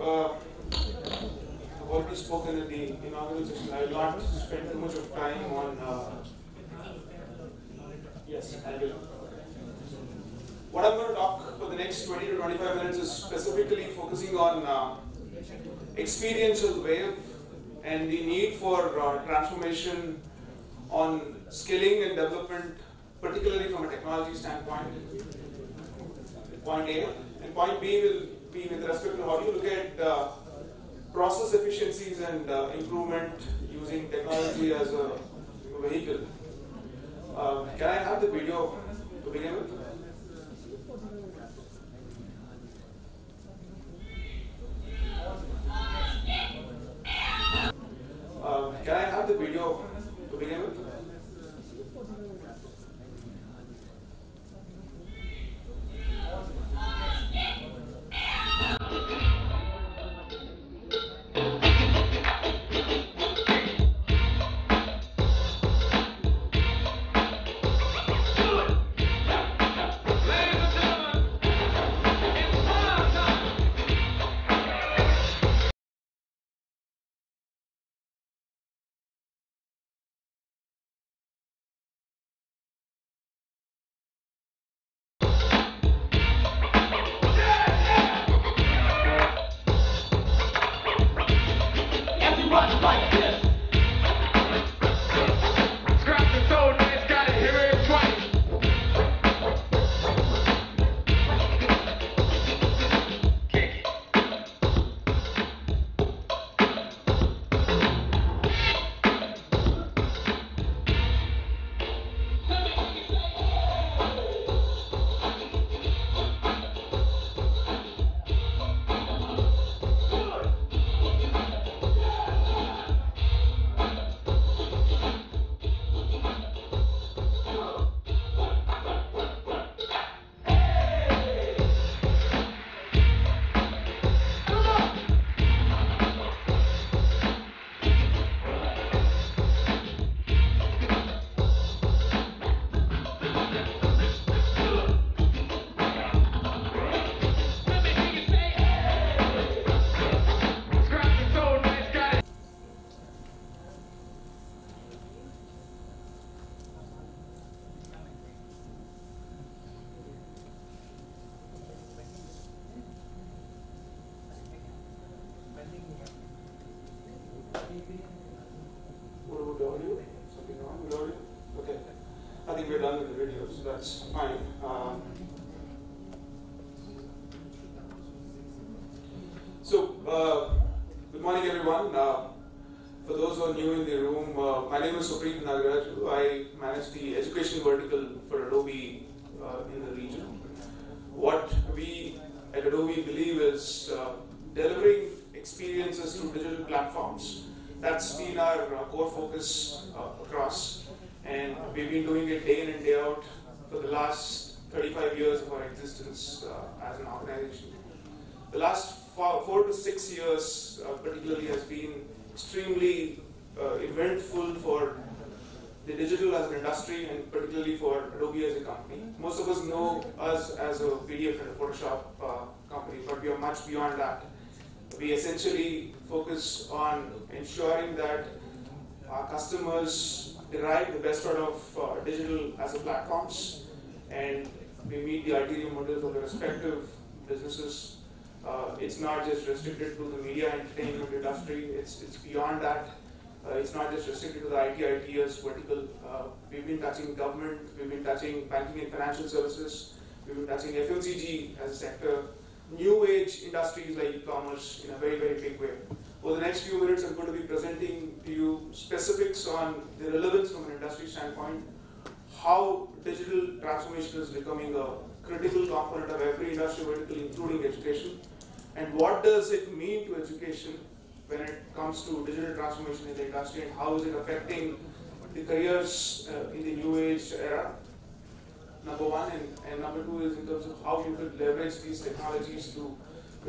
I've already spoken in the inaugural session. I will not spend too much of time on. Yes, I will. What I'm going to talk for the next 20 to 25 minutes is specifically focusing on experiential wave and the need for transformation on skilling and development, particularly from a technology standpoint. Point A. And point B will be with respect to how do you look at process efficiencies and improvement using technology as a vehicle. Can I have the video to begin with? Can I have the video to begin with? What about the audio? Something wrong with audio? Okay. I think we're done with the video, so that's fine. Good morning, everyone. For those who are new in the room, my name is Supreeth Nagaraju. I manage the education vertical for Adobe in the region. What we at Adobe believe is delivering experiences through digital platforms. That's been our core focus across, and we've been doing it day in and day out for the last 35 years of our existence as an organization. The last 4 to 6 years particularly has been extremely eventful for the digital as an industry and particularly for Adobe as a company. Most of us know us as a PDF and a Photoshop company, but we are much beyond that. We essentially focus on ensuring that our customers derive the best out of digital as a platforms, and we meet the ulterior motives of the respective businesses. It's not just restricted to the media entertainment industry, it's beyond that. It's not just restricted to the ITs vertical. We've been touching government, we've been touching banking and financial services, we've been touching FMCG as a sector, new age industries like e-commerce in a very, very big way. Over the next few minutes, I'm going to be presenting to you specifics on the relevance from an industry standpoint, how digital transformation is becoming a critical component of every industry vertical, including education, and what does it mean to education when it comes to digital transformation in the industry, and how is it affecting the careers in the new age era, number one, and number two is in terms of how you could leverage these technologies to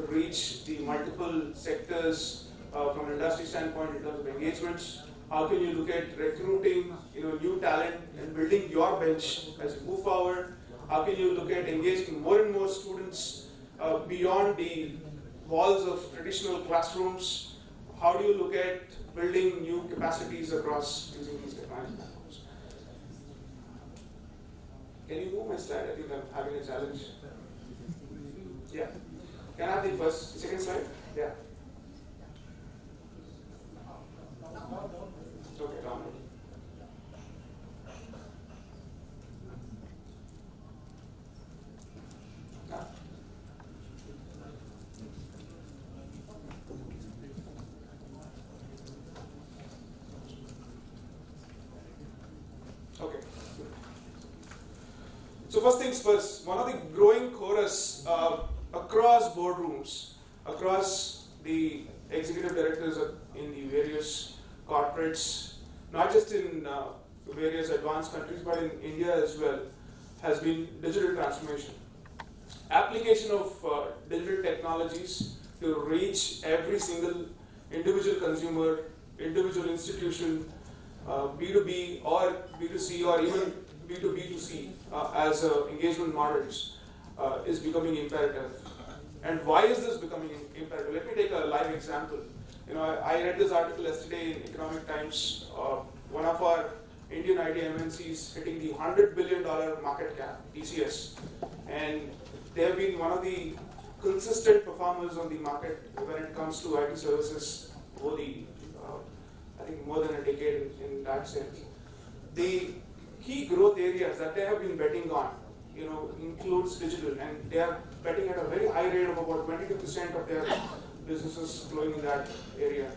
reach the multiple sectors from an industry standpoint in terms of engagements. How can you look at recruiting new talent and building your bench as you move forward? How can you look at engaging more and more students beyond the walls of traditional classrooms, how do you look at building new capacities across using these technology platforms? Can you move my slide? I think I'm having a challenge. Yeah. Can I have the second slide? Yeah. Okay, down. Okay. So first things first, one of the growing chorus across boardrooms, across the executive directors in the various corporates, not just in various advanced countries, but in India as well, has been digital transformation. Application of digital technologies to reach every single individual consumer, individual institution, B2B or B2C or even B2B2C as engagement models is becoming imperative. And why is this becoming imperative? Let me take a live example. I read this article yesterday in Economic Times. One of our Indian IT MNCs hitting the $100 billion market cap, TCS, and they have been one of the consistent performers on the market when it comes to IT services over the, I think, more than a decade in that sense. The key growth areas that they have been betting on, includes digital, and they are betting at a very high rate of about 22% of their businesses flowing in that area.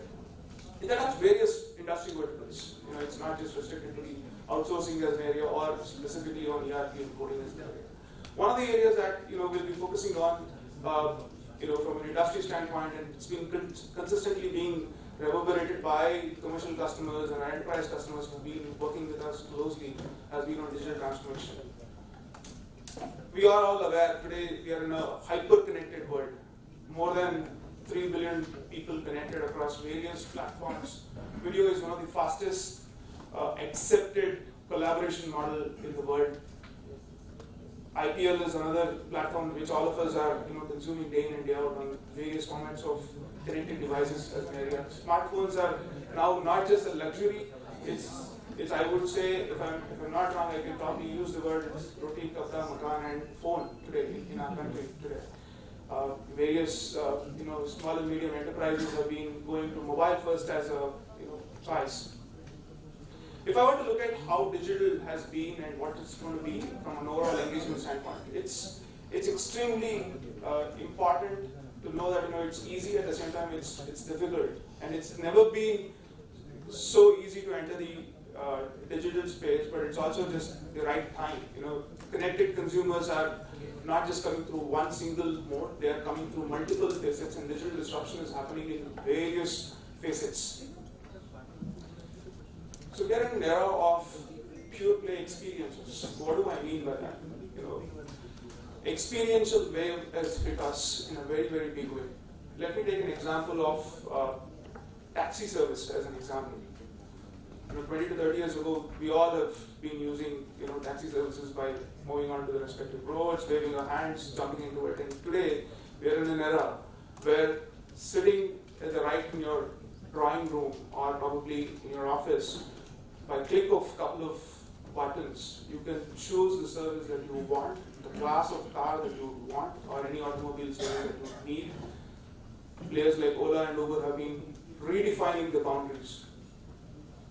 That has various industry verticals. It's not just restricted to the outsourcing as an area or specifically on ERP and coding as an area. One of the areas that we'll be focusing on, from an industry standpoint, and it's been consistently being reverberated by commercial customers and enterprise customers who've been working with us closely, has been on digital transformation. We are all aware today we are in a hyper-connected world. More than 3 billion people connected across various platforms. Video is one of the fastest accepted collaboration model in the world. IPL is another platform which all of us are consuming day in and day out on various formats of connected devices as an area. Smartphones are now not just a luxury. It's I would say, if I'm not wrong, I can probably use the word roti, kapda, makan, and phone today in our country today. Various small and medium enterprises have been going to mobile first as a choice. If I were to look at how digital has been and what it's going to be from an overall engagement standpoint, it's extremely important to know that it's easy, at the same time it's difficult, and it's never been so easy to enter the digital space, but it's also just the right time. Connected consumers are not just coming through one single mode, they are coming through multiple facets, and digital disruption is happening in various facets. So we are in an era of pure play experiences. What do I mean by that? Experiential wave has hit us in a very, very big way. Let me take an example of taxi service as an example. 20 to 30 years ago, we all have been using taxi services by moving on to the respective roads, waving our hands, jumping into it. And today, we are in an era where sitting at the right in your drawing room or probably in your office, by click of a couple of buttons, you can choose the service that you want, the class of car that you want, or any automobile service that you need. Players like Ola and Uber have been redefining the boundaries.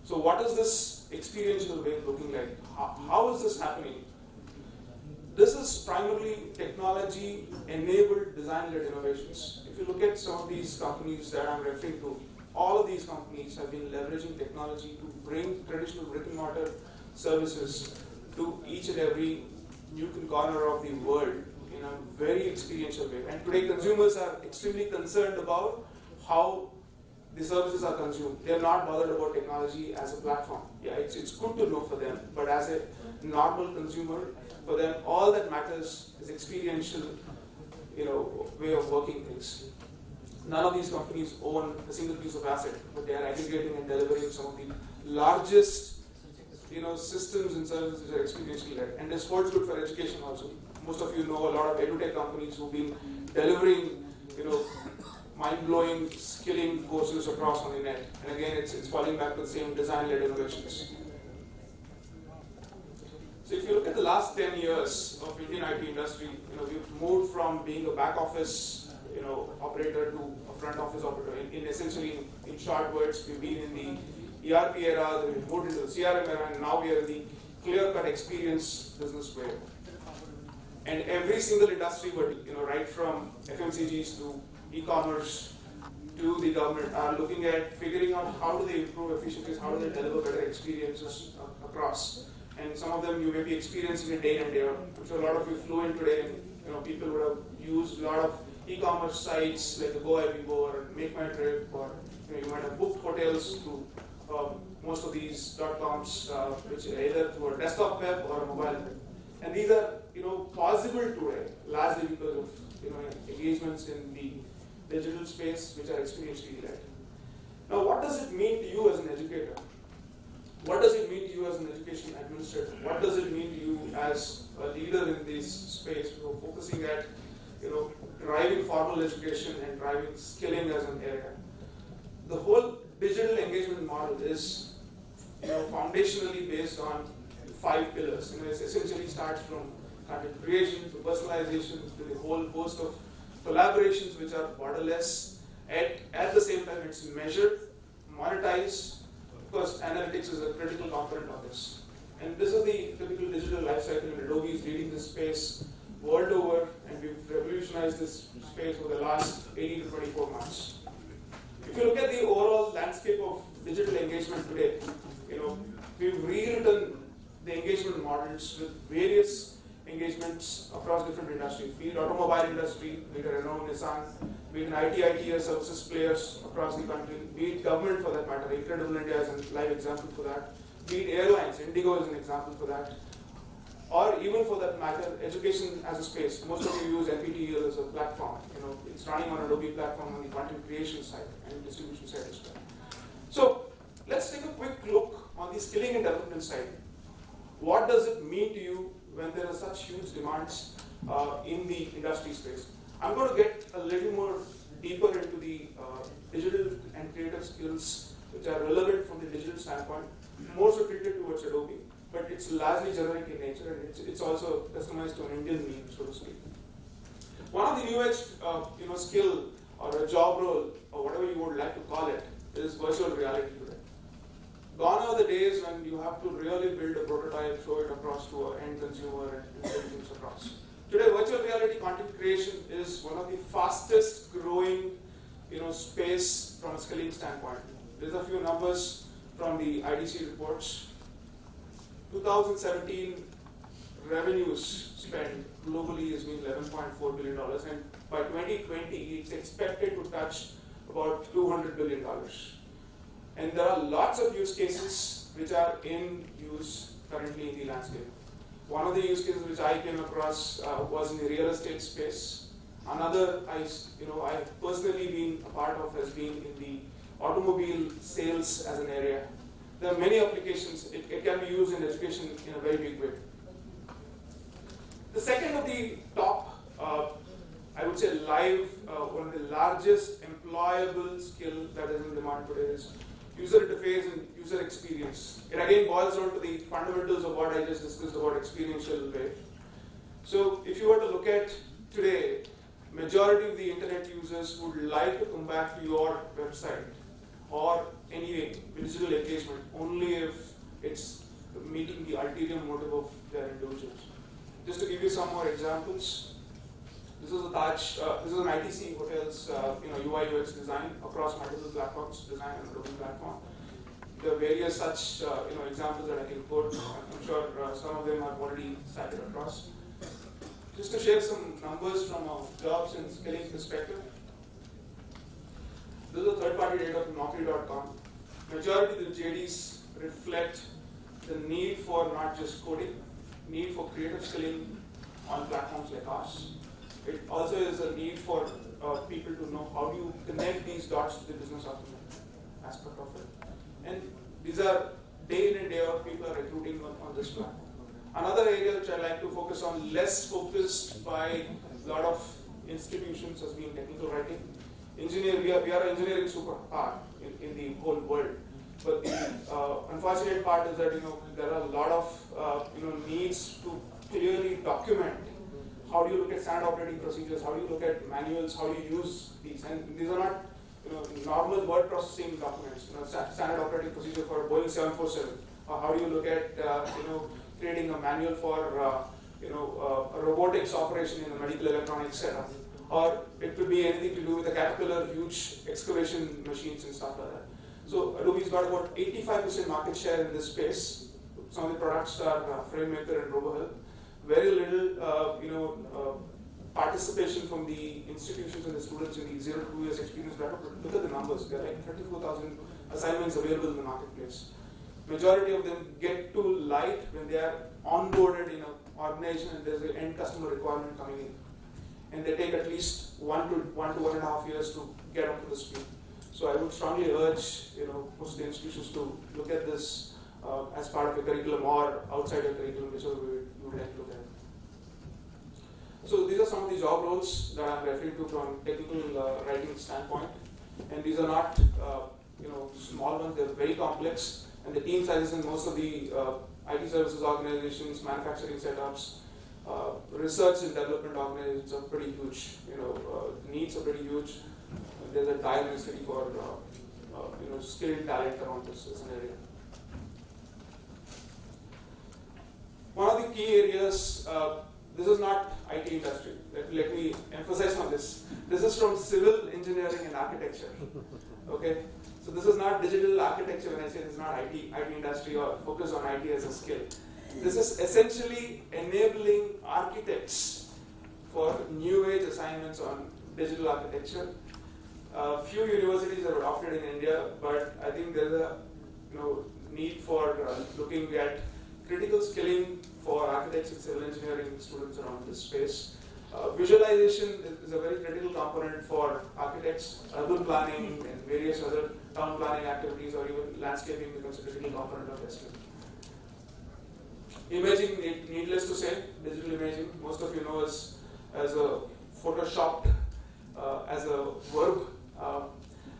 So what is this experiential wave looking like? How is this happening? This is primarily technology-enabled design-led innovations. If you look at some of these companies that I'm referring to, all of these companies have been leveraging technology to bring traditional brick-and-mortar services to each and every nook and corner of the world in a very experiential way. And today consumers are extremely concerned about how the services are consumed. They're not bothered about technology as a platform. Yeah, it's good to know for them, but as a normal consumer, for them, all that matters is experiential, way of working things. None of these companies own a single piece of asset, but they are aggregating and delivering some of the largest, systems and services that are experientially led. And this holds good for education also. Most of you know a lot of edutech companies who've been delivering, mind-blowing skilling courses across on the net. And again, it's falling back to the same design-led innovations. So if you look at the last 10 years of Indian IT industry, we've moved from being a back office, operator to a front office operator. Essentially, in short words, we've been in the ERP era, then we moved into the CRM era, and now we are in the clear-cut experience business way. And every single industry, right from FMCGs to e-commerce to the government, are looking at figuring out how do they improve efficiencies, how do they deliver better experiences across. And some of them you may be experiencing it day in and day out. I'm sure a lot of you flew in today, and people would have used a lot of e-commerce sites like the GoIBO or Make My Trip, or you might have booked hotels through most of these .coms, which are either through a desktop web or a mobile web. And these are possible today largely because of engagements in the digital space, which are experientially led. Now, what does it mean to you as an educator? What does it mean to you as an education administrator? What does it mean to you as a leader in this space, focusing at driving formal education and driving skilling as an area? The whole digital engagement model is foundationally based on 5 pillars. It essentially starts from content creation to personalization to the whole host of collaborations which are borderless. At the same time, it's measured, monetized. Of course, analytics is a critical component of this. And this is the typical digital lifecycle, and Adobe is leading this space world over, and we've revolutionized this space over the last 18 to 24 months. If you look at the overall landscape of digital engagement today, we've rewritten the engagement models with various engagements across different industries, be it automobile industry, be it Renault, Nissan, be it IT services players across the country, be it government for that matter. Incredible India is a live example for that. Be it airlines, Indigo is an example for that. Or even for that matter, education as a space. Most of you use NPTEL as a platform. It's running on Adobe platform on the content creation side and distribution side as well. So let's take a quick look on the skilling and development side. What does it mean to you when there are such huge demands in the industry space? I'm going to get a little more deeper into the digital and creative skills which are relevant from the digital standpoint, more so treated towards Adobe, but it's largely generic in nature, and it's also customized to an Indian need, so to speak. One of the new age skill or a job role or whatever you would like to call it is virtual reality today. Gone are the days when you have to really build a prototype, show it across to an end consumer, and send things across. Today, virtual reality content creation is one of the fastest growing space from a skilling standpoint. There's a few numbers from the IDC reports. 2017 revenues spent globally has been $11.4 billion, and by 2020 it's expected to touch about $200 billion. And there are lots of use cases which are in use currently in the landscape. One of the use cases which I came across was in the real estate space. Another I've personally been a part of has been in the automobile sales as an area. There are many applications. It can be used in education in a very big way. The second of the top, I would say live, one of the largest employable skill that is in demand today is user interface and user experience. It again boils down to the fundamentals of what I just discussed about experiential way. So if you were to look at today, majority of the internet users would like to come back to your website or any digital engagement only if it's meeting the ulterior motive of their individuals. Just to give you some more examples, this is a Taj. This is an ITC Hotels UI UX design across multiple platforms, design and Adobe platform. There are various such examples that I can quote. I'm sure some of them are already cited across. Just to share some numbers from a jobs and skilling perspective. This is a third-party data from Naukri.com. Majority of the JDs reflect the need for not just coding, need for creative skilling on platforms like ours. It also is a need for people to know how do you connect these dots to the business aspect of it. And these are day in and day out people are recruiting on this platform. Another area which I like to focus on, less focused by a lot of institutions, has been technical writing. we are an engineering superpower in the whole world. But the unfortunate part is that there are a lot of needs to clearly document. How do you look at standard operating procedures? How do you look at manuals? How do you use these? And these are not normal word processing documents. Standard operating procedure for Boeing 747. Or how do you look at creating a manual for a robotics operation in a medical electronics setup? Or it could be anything to do with the Caterpillar huge excavation machines and stuff like that. So Adobe's got about 85% market share in this space. Some of the products are FrameMaker and RoboHelp. Very little, participation from the institutions and the students in the 0 to 2 years experience bracket. Look at the numbers. There are like 34,000 assignments available in the marketplace. Majority of them get to light when they are onboarded in an organization and there's an end customer requirement coming in. And they take at least 1 to 1.5 years to get up to the speed. So I would strongly urge most of the institutions to look at this as part of your curriculum or outside your curriculum, whichever way you would like to look at it. So these are some of the job roles that I'm referring to from technical writing standpoint, and these are not small ones. They're very complex, and the team sizes in most of the IT services organizations, manufacturing setups, research and development organizations are pretty huge. Needs are pretty huge. There's a dire necessity for skilled talent around this as an area. One of the key areas. This is not IT industry. Let me emphasize on this. This is from civil engineering and architecture. Okay, so this is not digital architecture. When I say this is not IT industry or focus on IT as a skill, this is essentially enabling architects for new age assignments on digital architecture. Few universities have adopted in India, but I think there's a need for looking at critical skilling for architects and civil engineering students around this space. Visualization is a very critical component for architects. Urban planning and various other town planning activities, or even landscaping becomes a critical component of this. Imaging, needless to say, digital imaging, most of you know as a photoshopped as a verb.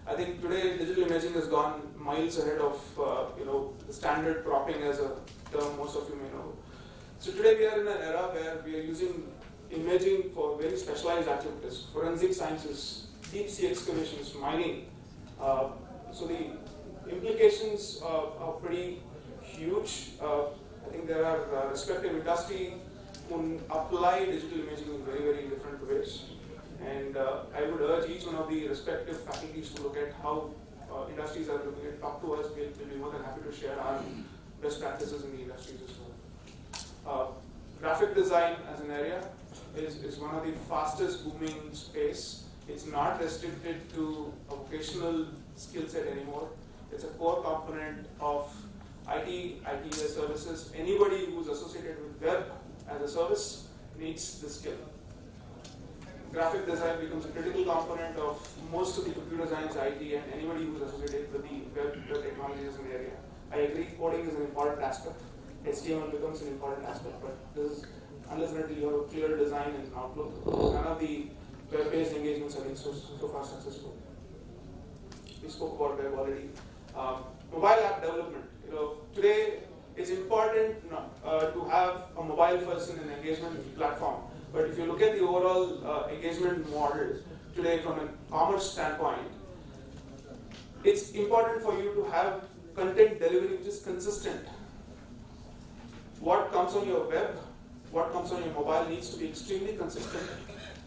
I think today digital imaging has gone miles ahead of the standard cropping as a term most of you may know. So today we are in an era where we are using imaging for very specialized activities, forensic sciences, deep sea excavations, mining. So the implications are pretty huge. I think there are respective industry who apply digital imaging in very, very different ways. And I would urge each one of the respective faculties to look at how industries are looking at. Talk to us. We'll be more than happy to share our best practices in the industries as well. Graphic design as an area is one of the fastest booming space. It's not restricted to a vocational skill set anymore. It's a core component of IT services. Anybody who's associated with web as a service needs this skill. Graphic design becomes a critical component of most of the computer science, IT, and anybody who's associated with the web technology as an area. I agree, coding is an important aspect. HTML becomes an important aspect, but this is, unless and until you have a clear design and outlook, none of the web-based engagements have been so far successful. We spoke about web already. Mobile app development. Today it's important to have a mobile first in an engagement platform. But if you look at the overall engagement model today from a commerce standpoint, it's important for you to have content delivery which is consistent. What comes on your web, what comes on your mobile needs to be extremely consistent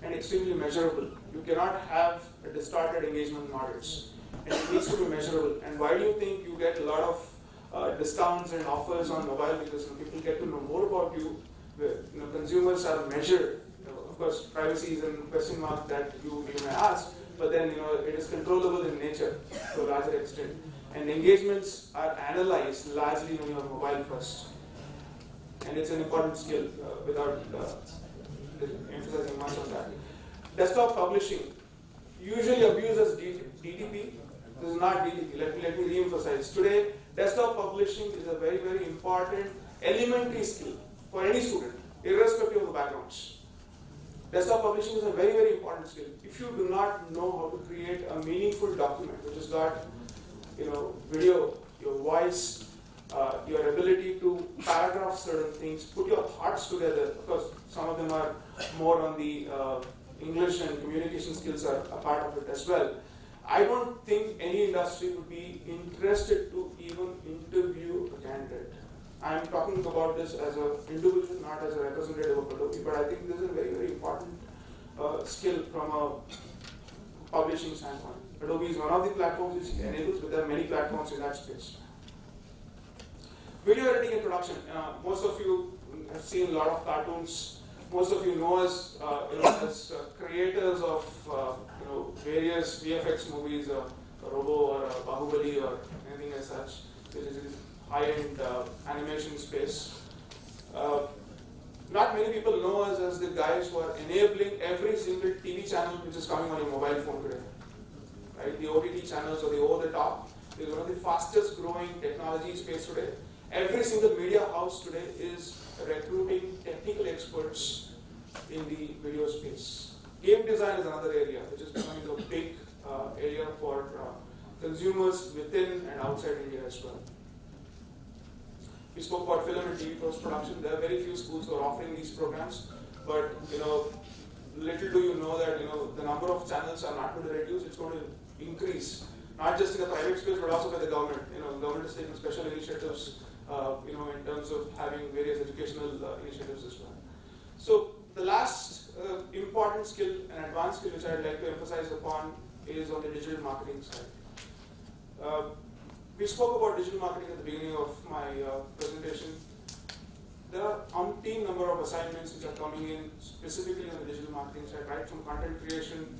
and extremely measurable. You cannot have distorted engagement models. And it needs to be measurable. And why do you think you get a lot of discounts and offers on mobile? Because people get to know more about you. Consumers are measured. Of course, privacy is a question mark that you may ask, but then it is controllable in nature to a larger extent. And engagements are analyzed largely when you are mobile first. And it's an important skill without emphasizing much on that. Desktop publishing, usually abused as DTP. This is not DTP. Let me re-emphasize. Today, desktop publishing is a very, very important elementary skill for any student, irrespective of the backgrounds. Desktop publishing is a very, very important skill. If you do not know how to create a meaningful document, which has got, video, your voice, your ability to paragraph certain things, put your thoughts together. Of course, some of them are more on the English and communication skills are a part of it as well. I don't think any industry would be interested to even interview a candidate. I'm talking about this as an individual, not as a representative of Adobe, but I think this is a very, very important skill from a publishing standpoint. Adobe is one of the platforms which enables, but there are many platforms in that space. Video editing and production. Most of you have seen a lot of cartoons. Most of you know us as creators of various VFX movies, a Robo or a Bahubali or anything as such, which is in high-end animation space. Not many people know us as the guys who are enabling every single TV channel which is coming on your mobile phone today. Right? The OTT channels or the over-the-top is one of the fastest growing technology space today. Every single media house today is recruiting technical experts in the video space. Game design is another area which is becoming a big area for consumers within and outside India as well. We spoke about film and TV post-production. There are very few schools who are offering these programs, but little do you know that the number of channels are not going to reduce; it's going to increase. Not just in the private space, but also by the government. Government is taking special initiatives, in terms of having various educational initiatives as well. So the last important skill and advanced skill which I'd like to emphasize upon is on the digital marketing side. We spoke about digital marketing at the beginning of my presentation. There are umpteen number of assignments which are coming in specifically on the digital marketing side, right from content creation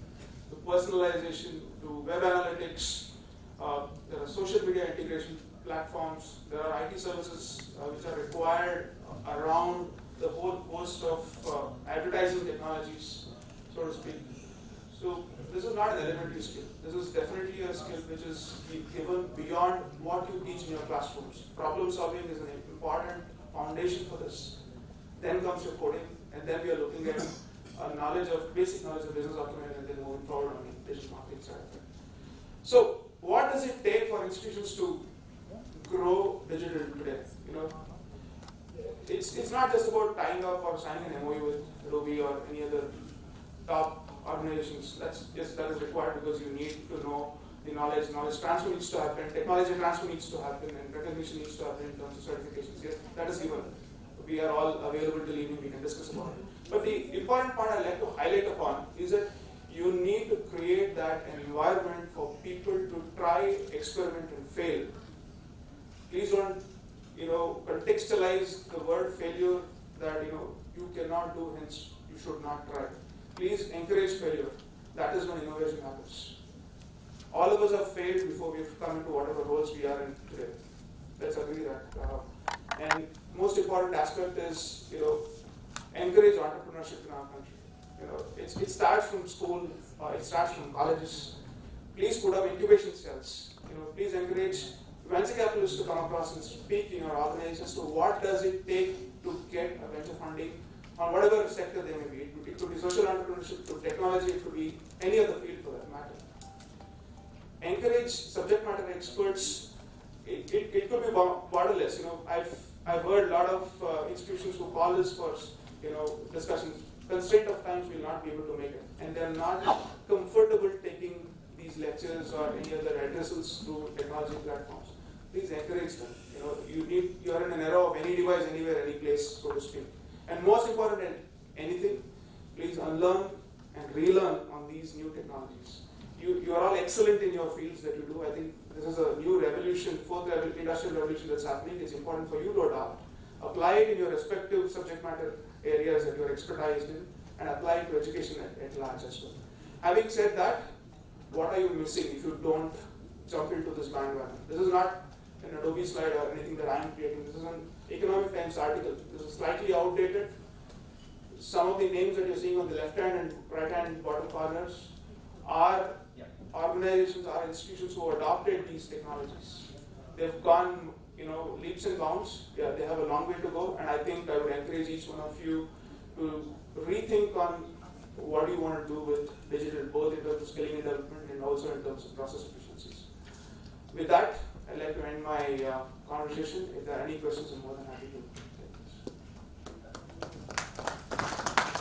to personalization to web analytics. There are social media integration platforms. There are IT services which are required around the whole host of advertising technologies, so to speak. So this is not an elementary skill. This is definitely a skill which is given beyond what you teach in your classrooms. Problem solving is an important foundation for this. Then comes your coding, and then we are looking at basic knowledge of business document, and then moving forward on the digital marketing side of it. So what does it take for institutions to grow digital today? It's not just about tying up or signing an MOU with Adobe or any other top organizations. That is required because you need to know the knowledge. Knowledge transfer needs to happen, technology transfer needs to happen, and recognition needs to happen in terms of certifications. Yes, that is given. We are all available till evening, we can discuss about it. But the important part I'd like to highlight upon is that you need to create that environment for people to try, experiment, and fail. Please don't, contextualize the word failure that, you cannot do, hence you should not try. Please encourage failure. That is when innovation happens. All of us have failed before we've come into whatever roles we are in today. Let's agree that. And most important aspect is, encourage entrepreneurship in our country. It starts from school, it starts from colleges. Please put up incubation cells. Please encourage venture capitalists to come across and speak in your organizations to what does it take to get a venture funding on whatever sector they may be. It could be social entrepreneurship, to technology, it could be any other field for that matter. Encourage subject matter experts. It could be borderless. I've heard a lot of institutions who call this for discussions. Constraint of times will not be able to make it, and they're not comfortable taking these lectures or any other addressals through technology platforms. Please encourage them. You're in an era of any device, anywhere, any place, so to speak. And most important than anything, please unlearn and relearn on these new technologies. You are all excellent in your fields that you do. I think this is a new revolution, fourth industrial revolution that's happening. It's important for you to adopt. Apply it in your respective subject matter areas that you're expertised in, and apply it to education at large as well. Having said that, what are you missing if you don't jump into this bandwagon? This is not an Adobe slide or anything that I'm creating. This is an Economic Times article. This is slightly outdated. Some of the names that you're seeing on the left-hand and right-hand bottom corners are organizations, are institutions who adopted these technologies. They've gone, leaps and bounds. Yeah, they have a long way to go, and I think I would encourage each one of you to rethink on what do you want to do with digital, both in terms of skilling and development and also in terms of process efficiencies. With that, I'd like to end my conversation. If there are any questions, I'm more than happy to